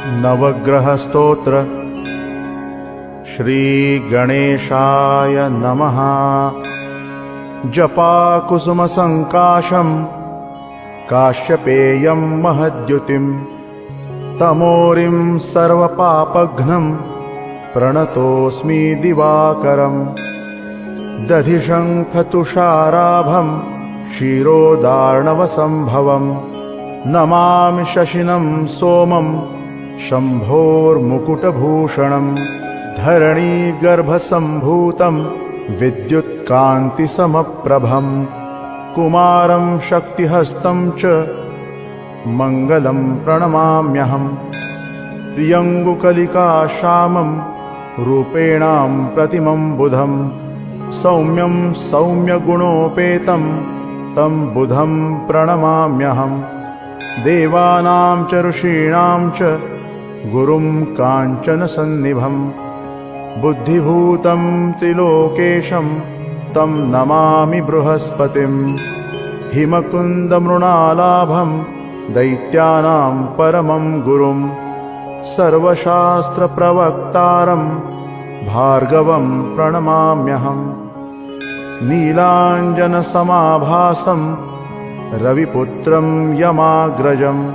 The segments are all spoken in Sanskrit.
नवग्रहस्तोत्र। श्रीगणेशाय नमः। जपाकुसुमसङ्काशं काश्यपेयं महद्युतिं तमोरिं सर्वपापघ्नं प्रणतोऽस्मि दिवाकरं। दधिशङ्खतुषाराभं क्षीरोदार्णवसम्भवं नमामि शशिनं सोमं शम्भोर्मुकुटभूषणं। धरणीगर्भसम्भूतं विद्युत्कान्तिसमप्रभं कुमारं शक्तिहस्तं च मङ्गलं प्रणमाम्यहम्। प्रियङ्गुकलिकाश्यामं रूपेणां प्रतिमं बुधं सौम्यं सौम्यगुणोपेतं तं बुधं प्रणमाम्यहम्। देवानां च ऋषीणां च गुरुं काञ्चनसन्निभं बुद्धिभूतं त्रिलोकेशं तं नमामि बृहस्पतिं। हिमकुन्दमृणालाभं दैत्यानां परमं गुरुं सर्वशास्त्रप्रवक्तारं भार्गवं प्रणमाम्यहम्। नीलाञ्जनसमाभासं रविपुत्रं यमाग्रजं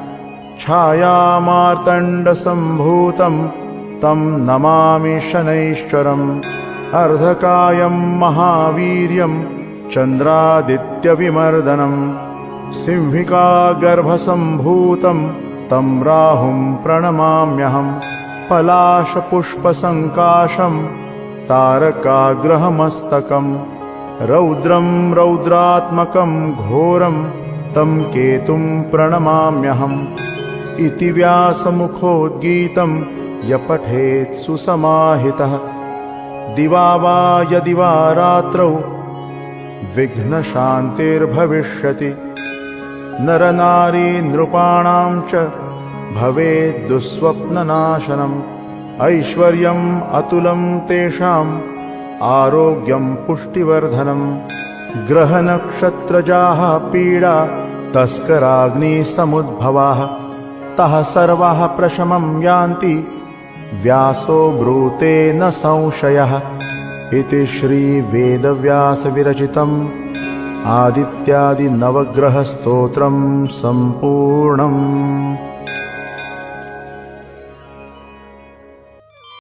छायामार्तण्डसम्भूतं तं नमामि शनैश्चरम्। अर्धकायं महावीर्यं चन्द्रादित्यविमर्दनं सिंहिकागर्भसम्भूतं तं राहुं प्रणमाम्यहम्। पलाशपुष्पसङ्काशं तारकाग्रहमस्तकं रौद्रं रौद्रात्मकं घोरं तं केतुं प्रणमाम्यहम्। इति व्यासमुखोद्गीतं यपठेत् सुसमाहितः दिवा वा यदि वा रात्रौ विघ्नशान्तिर्भविष्यति। नरनारी नृपाणां च भवेत् दुःस्वप्ननाशनम्। ऐश्वर्यम् अतुलं तेषाम् आरोग्यं पुष्टिवर्धनम्। ग्रहनक्षत्रजाः पीडा तस्कराग्निसमुद्भवाः तः सर्वाः प्रशमं यान्ति व्यासो ब्रूते न संशयः। इति श्रीवेदव्यासविरचितम् आदित्यादिनवग्रहस्तोत्रं सम्पूर्णम्।